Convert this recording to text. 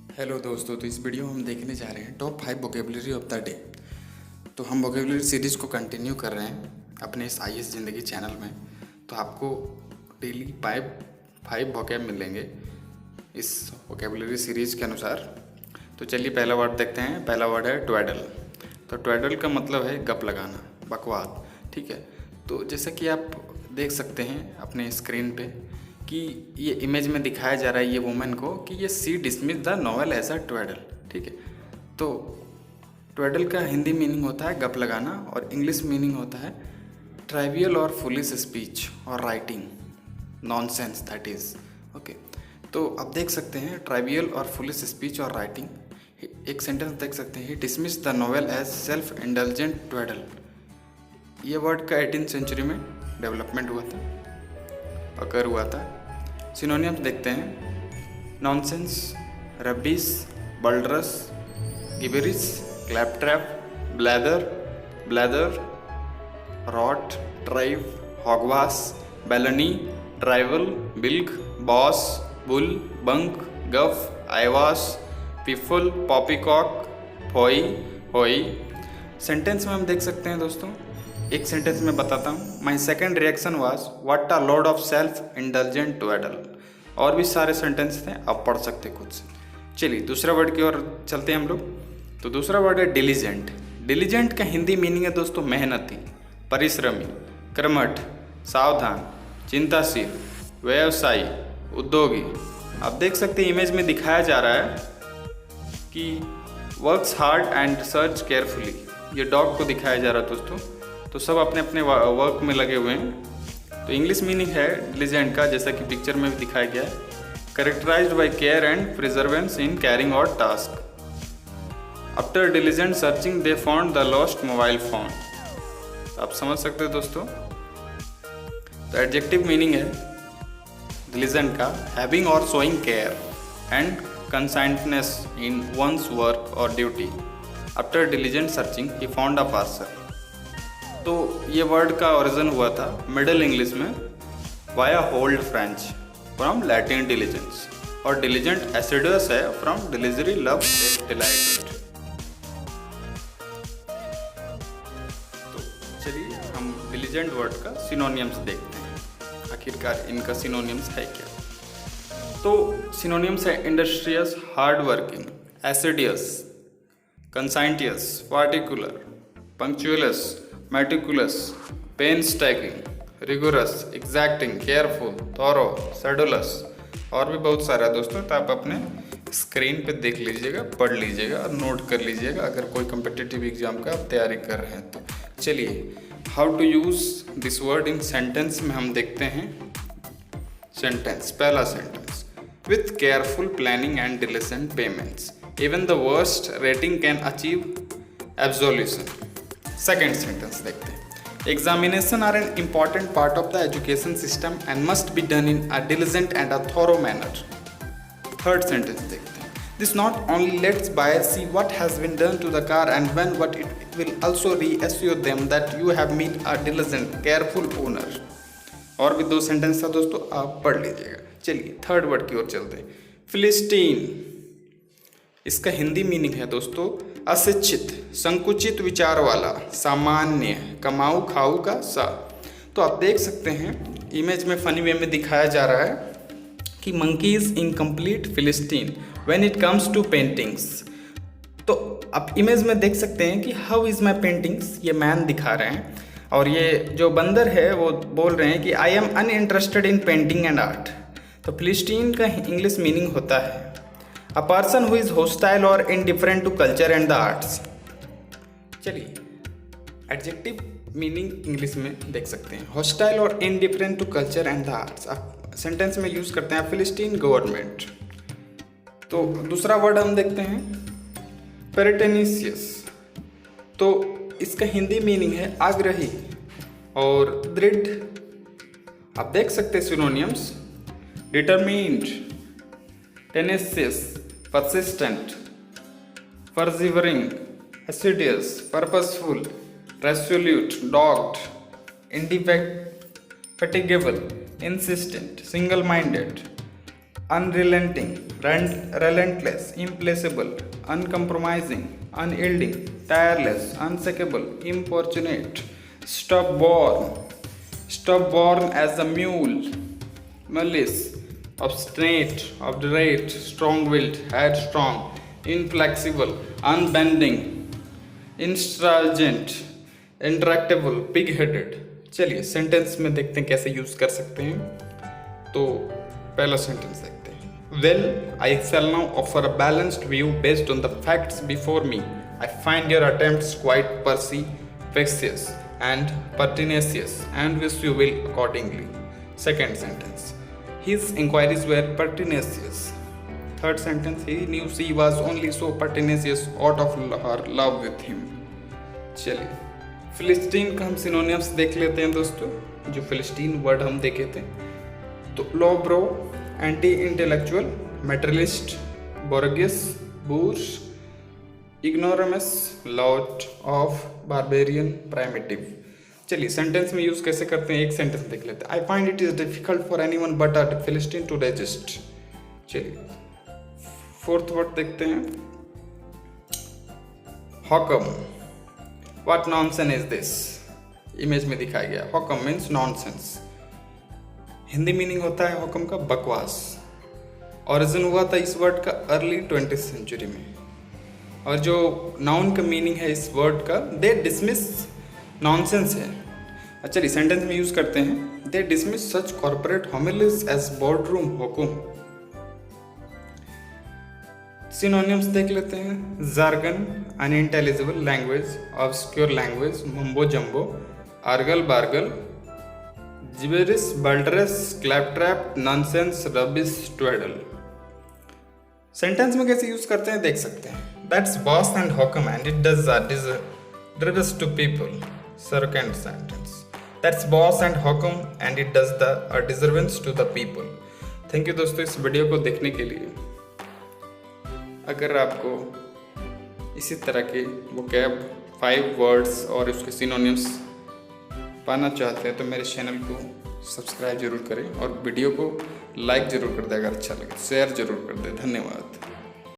Hello दोस्तों, तो इस वीडियो में हम देखने जा रहे हैं top 5 vocabulary of the day. तो हम वोकेबलरी सीरीज़ को कंटिन्यू कर रहे हैं अपने इस आईएएस ज़िंदगी चैनल में। तो आपको डेली 5 वोकेब मिलेंगे इस वोकेबलरी सीरीज़ के अनुसार। तो चलिए पहला वर्ड देखते हैं। पहला वर्ड है ट्वैडल। तो ट्वैडल का मतलब है गप लगाना, बकवाद। ठीक है, तो जैसा कि आप देख सकते हैं अपने स्क्रीन पे कि ये इमेज में दिखाया जा रहा है ये वुमेन को कि ये see dismiss the novel as a twaddle. ठीक है, तो ट्वैडल का हिंदी मीनिंग होता है गप लगाना और इंग्लिश मीनिंग होता है ट्राइवियल और फुलिश स्पीच और writing, nonsense that is. Okay, तो आप देख सकते हैं ट्राइवियल और फुलिश स्पीच और राइटिंग। एक सेंटेंस देख सकते हैं, dismiss the novel as self indulgent twaddle. ये वर्ड का 18th सेंचुरी में डेवलपमेंट हुआ था, अकर हुआ था। सिनोनिम्स देखते हैं, नॉनसेंस, रबिश, बल्डरस, गिबरिश, क्लैपट्रैप, ब्लैदर, रॉट, ट्राइव, हॉगवास, बेलनी, ड्राइवल, बिल्क, बॉस, बुल, बंक, गफ, आइवास, पिफुल, पॉपीकॉक, फोई, होई। सेंटेंस में हम देख सकते हैं दोस्तों, एक सेंटेंस में बताता हूँ। My second reaction was what a load of self indulgent twaddle. और भी सारे सेंटेंस थे, आप पढ़ सकते कुछ। चलिए दूसरा वर्ड की ओर चलते हैं हम लोग। तो दूसरा वर्ड है डिलीजेंट। डिलीजेंट का हिंदी मीनिंग है दोस्तों मेहनती, परिश्रमी, कर्मठ, सावधान, चिंताशील, व्यवसायी, उद्योगी। आप देख सकते हैं इमेज में दिखाया जा रहा है कि works hard and search carefully. ये डॉग को दिखाया जा रहा है दोस्तों। तो सब अपने अपने वर्क में लगे हुए हैं। तो इंग्लिश मीनिंग है डिलीजेंट का, जैसा कि पिक्चर में भी दिखाया गया है, characterized by care and perseverance in carrying out task. After diligent searching they found the lost mobile phone. तो आप समझ सकते हो दोस्तों। तो एडजेक्टिव मीनिंग है डिलीजेंट का हैविंग और showing care and conscientiousness in one's work और duty. After diligent searching he found a parcel. तो ये वर्ड का ओरिजिन हुआ था मिडिल इंग्लिश में via old French from Latin diligence, और डिलीजेंट एसिडस है फ्रॉम डिलीजरी लव डिलाइटेड। तो चलिए हम डिलीजेंट वर्ड का सिनोनियम्स देखते हैं, आखिरकार इनका सिनोनियम्स है क्या। तो सिनोनियम्स है industrious, hard working, assiduous, conscientious, particular, punctilious, meticulous, painstaking, rigorous, exacting, careful, thorough, sedulous, और भी बहुत सारा है दोस्तों। तो आप अपने स्क्रीन पे देख लीजिएगा, पढ़ लीजिएगा और नोट कर लीजिएगा अगर कोई कम्पिटिटिव एग्जाम का आप तैयारी कर रहे हैं तो। चलिए how to use this word in sentence में हम देखते हैं। सेंटेंस, पहला sentence, with careful planning and diligent payments even the worst rating can achieve absolution. Second sentence देखते हैं, examination are an important part of the education system and must be done in a diligent and a thorough manner. Third sentence देखते हैं, this not only let's buyer see what has been done to the car and when what it will also reassure them that you have meet a diligent careful owner. और भी 2 sentence था दोस्तों, आप पढ़ लीजिएगा। चलिए थर्ड वर्ड की ओर चलते हैं, फिलिस्टीन। इसका हिंदी मीनिंग है दोस्तों अशिक्षित, संकुचित विचार वाला, सामान्य, कमाऊ खाऊ का सा। तो आप देख सकते हैं इमेज में फनी वे में दिखाया जा रहा है कि monkey is incomplete philistine when it comes to paintings. तो आप इमेज में देख सकते हैं कि हाउ इज माई पेंटिंग्स, ये मैन दिखा रहे हैं और ये जो बंदर है वो बोल रहे हैं कि I am uninterested in painting and art. तो फिलिस्टीन का इंग्लिश मीनिंग होता है A person who is hostile or indifferent to culture and the arts। चलिए एडजेक्टिव मीनिंग इंग्लिश में देख सकते हैं, हॉस्टाइल और indifferent to culture and the arts. आप सेंटेंस में यूज करते हैं फिलिस्टीन गवर्नमेंट। तो दूसरा वर्ड हम देखते हैं पेरिटेनिशियस। तो इसका हिंदी मीनिंग है आग्रही और दृढ़। आप देख सकते हैं synonyms, determined, tenacious, persistent, persevering, assiduous, purposeful, resolute, dogged, indefatigable, insistent, single-minded, unrelenting, relentless, implacable, uncompromising, unyielding, tireless, unsackable, importunate, stubborn as a mule, malice, obstinate, obdurate, strong-willed, headstrong, inflexible, unbending, intransigent, intractable, pig headed. चलिए sentence में देखते हैं कैसे use कर सकते हैं। तो पहला सेंटेंस देखते हैं। Well I shell now offer a balanced view based on the facts before me. I find your attempts quite perspicacious and pertinacious and wish you will accordingly. Second sentence. His inquiries were pertinacious. Third sentence. He knew she was only so pertinacious out of her love with him. चलिए फिलिस्टीन का हम synonyms देख लेते हैं दोस्तों। जो फिलिस्टीन word हम देखे थे, तो lowbrow, anti intellectual, materialist, bourgeois, boors, ignoramus, lout oaf, barbarian, primitive. चलिए सेंटेंस में यूज कैसे करते हैं, एक सेंटेंस देख लेते हैं। I find it is difficult for anyone but a philistine to resist. चलिए फोर्थ वर्ड देखते हैं। Hokum, What nonsense is this? Image में दिखाया गया। Hokum means nonsense. Hindi meaning होता है हॉकम का बकवास। ओरिजिन हुआ था इस वर्ड का अर्ली 20th सेंचुरी में। और जो नाउन का मीनिंग है इस वर्ड का, दे डिसमिस, नॉनसेंस है। चलिए सेंटेंस में यूज करते हैं। They dismiss such corporate homilies as boardroom hokum. Synonyms देख लेते हैं। Jargon, unintelligible language, obscure language, mumbo jumbo, argle bargle, gibberish, balderdash, claptrap, nonsense, rubbish, twaddle. Sentence में कैसे यूज करते हैं देख सकते हैं। That's bosh and hokum and it does disservice to people. Second sentence. That's bosh and hokum and it does the disservice to the people. Thank you दोस्तों इस video को देखने के लिए। अगर आपको इसी तरह के वोकैब 5 वर्ड्स और उसके सिनोनिम्स पाना चाहते हैं तो मेरे चैनल को सब्सक्राइब जरूर करें और वीडियो को लाइक जरूर कर दें। अगर अच्छा लगे शेयर जरूर कर दें। धन्यवाद।